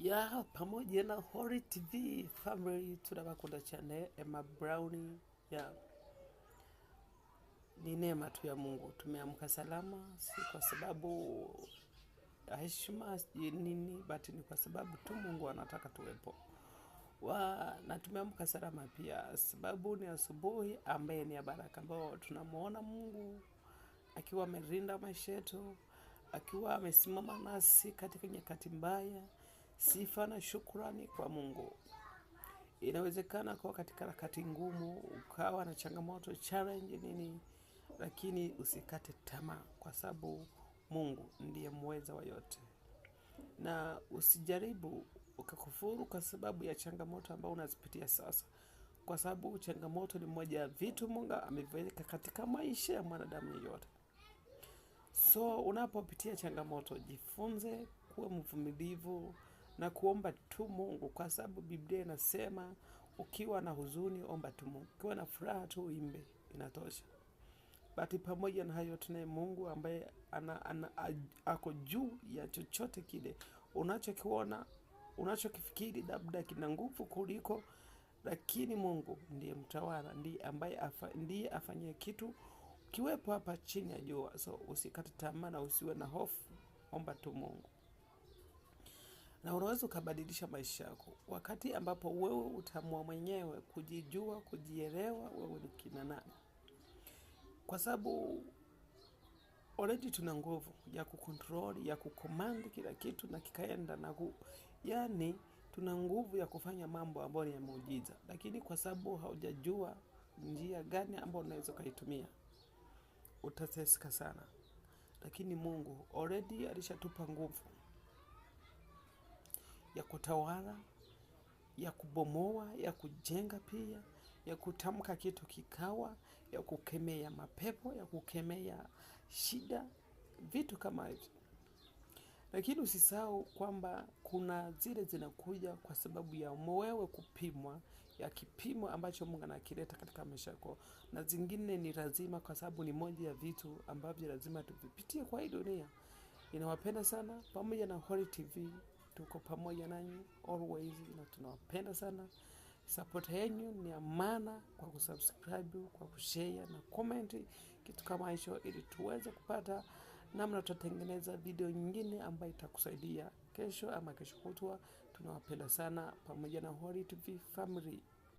ya pamoja na Hori TV family tunabakunda cyane. Emma Brown ya ni neema tu ya Mungu, tumeamka salama, si kwa sababu ya heshima nini, but ni kwa sababu tu Mungu anataka tuwepo na tumeamka salama pia, sababu ni asubuhi ambaye ni ya baraka, ambao tunamuona Mungu akiwa amelinda maisha yetu, akiwa amesimama nasi katika nyakati mbaya. Sifa na shukrani kwa Mungu. Inawezekana kwa katika wakati ngumu, ukawa na changamoto, challenge nini, lakini usikate tamaa, kwa sababu Mungu ndiye muweza wa yote. Na usijaribu ukakufuru kwa sababu ya changamoto ambayo unazipitia sasa, kwa sababu changamoto ni moja ya vitu Mungu ameviweka katika maisha ya mwanadamu yote. So unapopitia changamoto, jifunze kuwa mvumilivu na kuomba tu Mungu, kwa sababu Biblia inasema ukiwa na huzuni omba tu Mungu, ukiwa na furaha tu imbe, inatosha. Bati pamoja na hayo tunaye Mungu ambaye ako juu ya chochote kile unachokiona, unachokifikiri labda kina nguvu kuliko, lakini Mungu ndiye mtawala, ndiye ambaye ndiye afanye kitu kiwepo hapa chini ya jua. So usikate tamaa na usiwe na hofu, omba tu Mungu. Na unaweza ukabadilisha maisha yako wakati ambapo wewe utaamua mwenyewe kujijua, kujielewa wewe ni kina nani. Kwa sababu already tuna nguvu ya kucontrol, ya kucommand kila kitu na kikaenda yani tuna nguvu ya kufanya mambo ambayo ni ya muujiza, lakini kwa sababu haujajua njia gani ambayo unaweza kuitumia, utateseka sana. Lakini Mungu already alishatupa nguvu ya kutawala, ya kubomoa, ya kujenga pia, ya kutamka kitu kikawa, ya kukemea mapepo, ya kukemea shida, vitu kama hivyo. Lakini usisahau kwamba kuna zile zinakuja kwa sababu ya wewe kupimwa, ya kipimo ambacho Mungu anakileta katika maisha yako, na zingine ni lazima, kwa sababu ni moja ya vitu ambavyo lazima tuvipitie kwa hii dunia. Ninawapenda sana, pamoja na Hori TV tuko pamoja nanyi always, na tunawapenda sana. Support yenu ni amana, kwa kusubscribe, kwa kushare na comment kitu kama hicho, ili tuweze kupata namna tutatengeneza video nyingine ambayo itakusaidia kesho ama kesho kutwa. Tunawapenda sana, pamoja na Hori TV family.